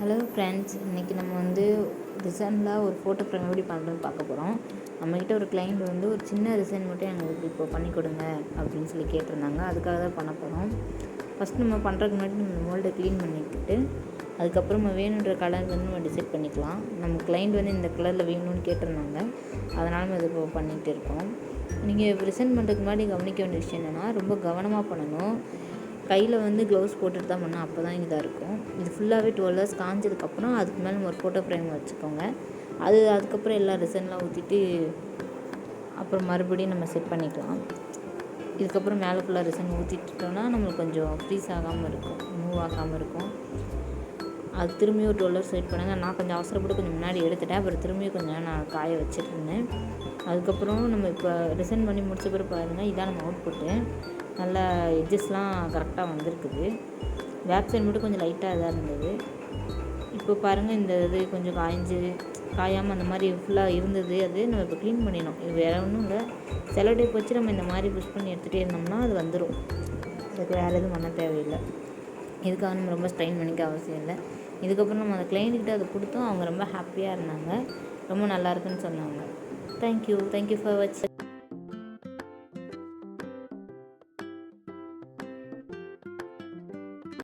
Hello friends, இன்றைக்கி நம்ம வந்து ரிசனில் ஒரு ஃபோட்டோ ஃப்ரேம் எப்படி பண்ணுறதுன்னு பார்க்க போகிறோம். நம்மக்கிட்ட ஒரு கிளைண்ட் வந்து ஒரு சின்ன ரிசன் மட்டும் எங்களுக்கு இப்போ பண்ணி கொடுங்க அப்படின்னு சொல்லி கேட்டிருந்தாங்க. அதுக்காக தான் பண்ண போகிறோம். ஃபஸ்ட் நம்ம பண்ணுறதுக்கு முன்னாடி நம்ம மோல்டை க்ளீன் பண்ணிக்கிட்டு அதுக்கப்புறம் நம்ம வேணுன்ற கலர் வந்து நம்ம டிசைட் பண்ணிக்கலாம். நம்ம கிளைண்ட் வந்து இந்த கலரில் வேணும்னு கேட்டிருந்தாங்க, அதனால் நம்ம இது இப்போ பண்ணிகிட்டு இருக்கோம். நீங்கள் ரிசன் பண்ணுறதுக்கு முன்னாடி கவனிக்க வேண்டிய விஷயம் என்னென்னா, ரொம்ப கவனமாக பண்ணணும். கையில் வந்து க்ளவுஸ் போட்டுட்டு தான் பண்ணோம், அப்போ தான் இதாக இருக்கும். இது ஃபுல்லாகவே 12 hours காஞ்சதுக்கப்புறம் அதுக்கு மேலே நம்ம ஒரு ஃபோட்டோ ஃப்ரேம் வச்சுக்கோங்க. அதுக்கப்புறம் எல்லா ரிசன்லாம் ஊற்றிட்டு அப்புறம் மறுபடியும் நம்ம செட் பண்ணிக்கலாம். இதுக்கப்புறம் மேலே ஃபுல்லாக ரிசன் ஊற்றிட்டோன்னா நம்மளுக்கு கொஞ்சம் ஃப்ரீஸ் ஆகாமல் இருக்கும், மூவ் ஆகாமல் இருக்கும். அது திரும்பியும் ஒரு 12 hours வெயிட் பண்ணுங்கள். நான் கொஞ்சம் அவசரப்பட்டு கொஞ்சம் முன்னாடி எடுத்துட்டேன். அப்புறம் திரும்பியும் கொஞ்சம் நான் காய வச்சுருந்தேன். அதுக்கப்புறம் நம்ம இப்போ ரிசன் பண்ணி முடிச்ச பிறகு பாருங்கள், இதான் நம்ம அவுட்புட்டு. நல்லா எட்ஜஸ்லாம் கரெக்டாக வந்திருக்குது. பேக் சைடு மட்டும் கொஞ்சம் லைட்டாக இதாக இருந்தது. இப்போ பாருங்கள், இந்த இது கொஞ்சம் காயாமல் அந்த மாதிரி ஃபுல்லாக இருந்தது. அது நம்ம இப்போ க்ளீன் பண்ணிடணும். இது வேறு ஒன்றும் இல்லை, செலோ டேப் வச்சு நம்ம இந்த மாதிரி புஷ் பண்ணி எடுத்துகிட்டே இருந்தோம்னா அது வந்துடும். அதுக்கு வேறு எதுவும் பண்ண தேவையில்லை. இதுக்காக நம்ம ரொம்ப ஸ்ட்ரெயின் பண்ணிக்க அவசியம் இல்லை. இதுக்கப்புறம் நம்ம அந்த கிளைண்ட்கிட்ட அதை கொடுத்தோம். அவங்க ரொம்ப ஹாப்பியாக இருந்தாங்க, ரொம்ப நல்லா இருக்குன்னு சொன்னாங்க. தேங்க்யூ ஃபார் வாட்சிங்.